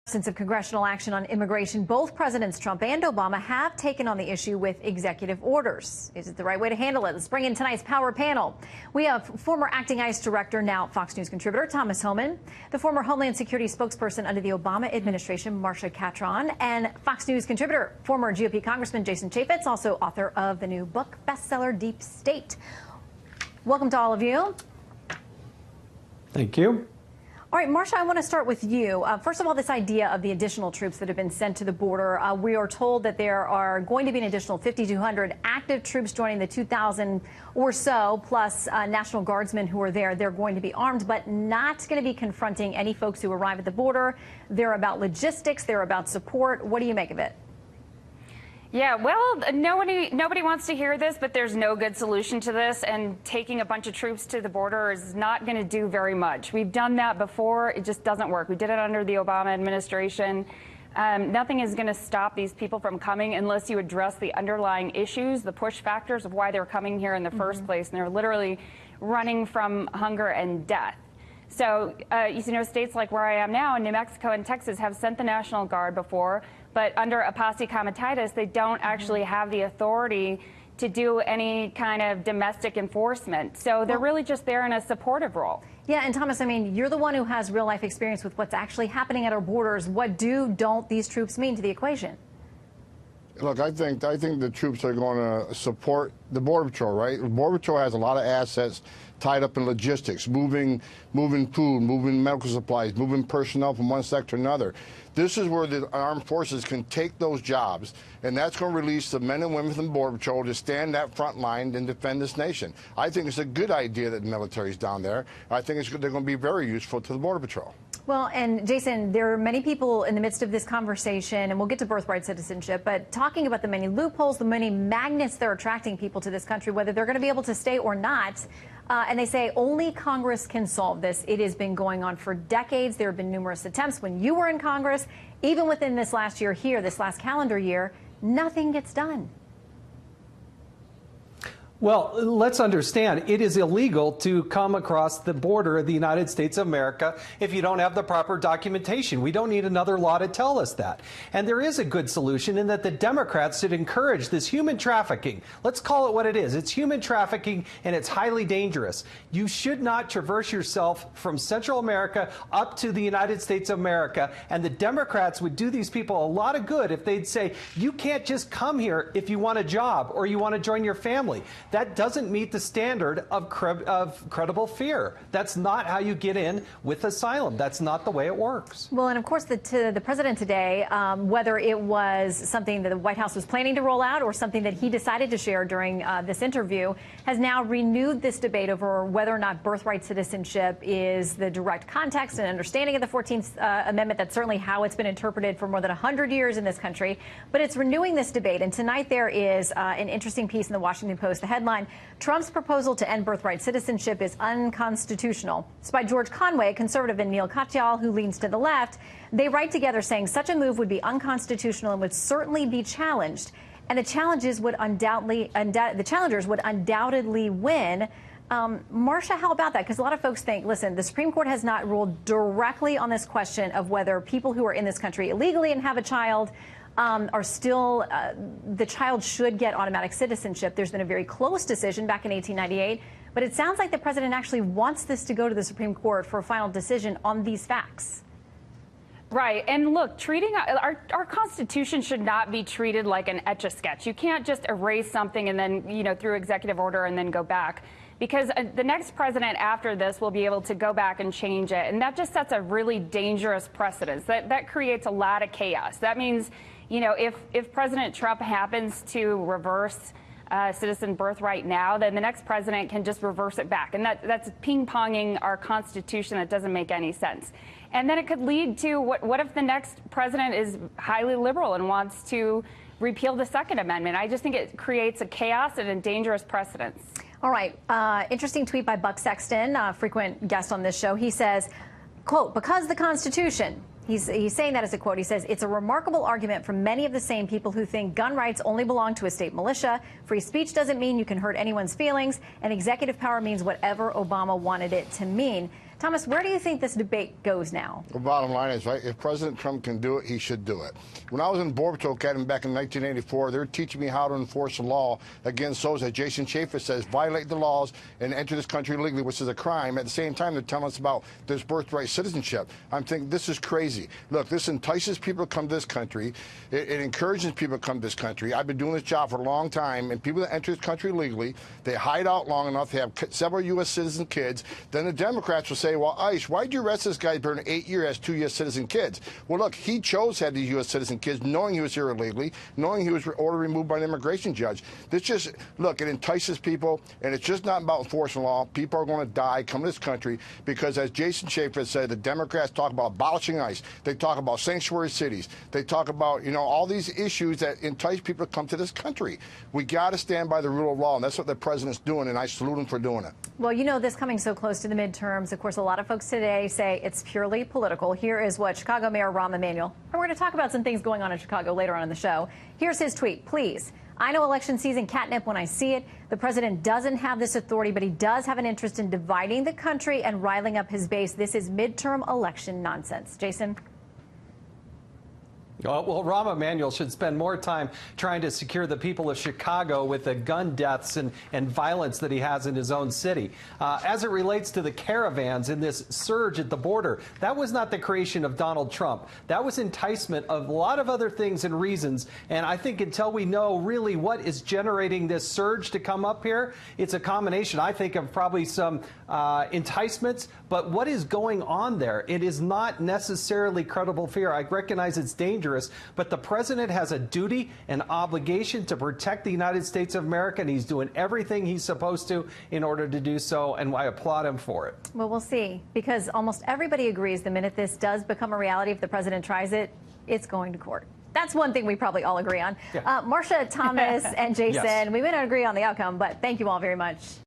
Since of congressional action on immigration, both Presidents Trump and Obama have taken on the issue with executive orders. Is it the right way to handle it? Let's bring in tonight's Power Panel. We have former acting ICE director, now Fox News contributor, Thomas Homan, the former Homeland Security spokesperson under the Obama administration, Marcia Catron, and Fox News contributor, former GOP Congressman Jason Chaffetz, also author of the new book bestseller Deep State. Welcome to all of you. Thank you. All right, Marcia, I want to start with you. First of all, this idea of the additional troops that have been sent to the border. We are told that there are going to be an additional 5,200 active troops joining the 2,000 or so, plus National Guardsmen who are there. They're going to be armed, but not going to be confronting any folks who arrive at the border. They're about logistics. They're about support. What do you make of it? Yeah, well, nobody wants to hear this, but there's no good solution to this, and taking a bunch of troops to the border is not going to do very much. We've done that before. It just doesn't work. We did it under the Obama administration. Nothing is going to stop these people from coming unless you address the underlying issues, the push factors of why they're coming here in the first place, and they're literally running from hunger and death. So, you know, states like where I am now in New Mexico and Texas have sent the National Guard before, but under a posse comitatus, they don't actually have the authority to do any kind of domestic enforcement. So they're really just there in a supportive role. Yeah, and Thomas, I mean, you're the one who has real life experience with what's actually happening at our borders. What don't these troops mean to the equation? Look, I think the troops are going to support the Border Patrol, right? The Border Patrol has a lot of assets tied up in logistics, moving food, moving medical supplies, moving personnel from one sector to another. This is where the armed forces can take those jobs, and that's going to release the men and women from the Border Patrol to stand that front line and defend this nation. I think it's a good idea that the military's down there. I think they're going to be very useful to the Border Patrol. Well, and Jason, there are many people in the midst of this conversation, and we'll get to birthright citizenship, but talking about the many loopholes, the many magnets that are attracting people to this country, whether they're going to be able to stay or not. And they say only Congress can solve this. It has been going on for decades. There have been numerous attempts when you were in Congress. Even within this last year here, this last calendar year, nothing gets done. Well, let's understand, it is illegal to come across the border of the United States of America if you don't have the proper documentation. We don't need another law to tell us that. And there is a good solution in that the Democrats should encourage this human trafficking. Let's call it what it is. It's human trafficking, and it's highly dangerous. You should not traverse yourself from Central America up to the United States of America. And the Democrats would do these people a lot of good if they'd say, you can't just come here if you want a job or you want to join your family. That doesn't meet the standard of credible fear. That's not how you get in with asylum. That's not the way it works. Well, and of course, the president today, whether it was something that the White House was planning to roll out or something that he decided to share during this interview, has now renewed this debate over whether or not birthright citizenship is the direct context and understanding of the 14th Amendment. That's certainly how it's been interpreted for more than 100 years in this country. But it's renewing this debate. And tonight there is an interesting piece in the Washington Post. The headline, Trump's proposal to end birthright citizenship is unconstitutional. It's by George Conway, conservative, and Neil Katyal, who leans to the left. They write together saying such a move would be unconstitutional and would certainly be challenged. And the challengers would undoubtedly win. Marcia, how about that? Because a lot of folks think, listen, the Supreme Court has not ruled directly on this question of whether people who are in this country illegally and have a child are still, the child should get automatic citizenship. There's been a very close decision back in 1898, but it sounds like the president actually wants this to go to the Supreme Court for a final decision on these facts. Right. And look, treating our Constitution should not be treated like an Etch-a-Sketch. You can't just erase something and then, you know, through executive order and then go back. Because the next president after this will be able to go back and change it. And that just sets a really dangerous precedent. That creates a lot of chaos. That means, you know, if President Trump happens to reverse citizen birthright now, then the next president can just reverse it back. And that's ping-ponging our Constitution. That doesn't make any sense. And then it could lead to what if the next president is highly liberal and wants to repeal the Second Amendment? I just think it creates a chaos and a dangerous precedent. All right. Interesting tweet by Buck Sexton, a frequent guest on this show. He says, quote, because the Constitution, he's saying that as a quote. He says, it's a remarkable argument from many of the same people who think gun rights only belong to a state militia. Free speech doesn't mean you can hurt anyone's feelings, and executive power means whatever Obama wanted it to mean. Thomas, where do you think this debate goes now? The bottom line is, right, if President Trump can do it, he should do it. When I was in Border Patrol Academy back in 1984, they were teaching me how to enforce the law against those, as Jason Chaffetz says, violate the laws and enter this country illegally, which is a crime. At the same time, they're telling us about this birthright citizenship. I'm thinking, this is crazy. Look, this entices people to come to this country. It encourages people to come to this country. I've been doing this job for a long time, and people that enter this country legally, they hide out long enough, they have several U.S. citizen kids. Then the Democrats will say, well, ICE, why'd you arrest this guy for 8 years, has 2 U.S. citizen kids? Well, look, he chose to have these U.S. citizen kids, knowing he was here illegally, knowing he was ordered removed by an immigration judge. This just, look, it entices people, and it's just not about enforcing law. People are going to die coming to this country because, as Jason Chaffetz said, the Democrats talk about abolishing ICE. They talk about sanctuary cities. They talk about, you know, all these issues that entice people to come to this country. We got to stand by the rule of law, and that's what the president's doing, and I salute him for doing it. Well, you know, this coming so close to the midterms, of course, a lot of folks today say it's purely political. Here is what Chicago Mayor Rahm Emanuel, and we're going to talk about some things going on in Chicago later on in the show. Here's his tweet. Please, I know election season catnip when I see it. The president doesn't have this authority, but he does have an interest in dividing the country and riling up his base. This is midterm election nonsense. Jason? Well, Rahm Emanuel should spend more time trying to secure the people of Chicago with the gun deaths and violence that he has in his own city. As it relates to the caravans and this surge at the border, that was not the creation of Donald Trump. That was enticement of a lot of other things and reasons. And I think until we know really what is generating this surge to come up here, it's a combination, I think, of probably some enticements. But what is going on there? It is not necessarily credible fear. I recognize it's dangerous. But the president has a duty and obligation to protect the United States of America, and he's doing everything he's supposed to in order to do so, and I applaud him for it. Well, we'll see, because almost everybody agrees the minute this does become a reality, if the president tries it, it's going to court. That's one thing we probably all agree on. Yeah. Marcia, Thomas, and Jason, Yes. we may not agree on the outcome, but thank you all very much.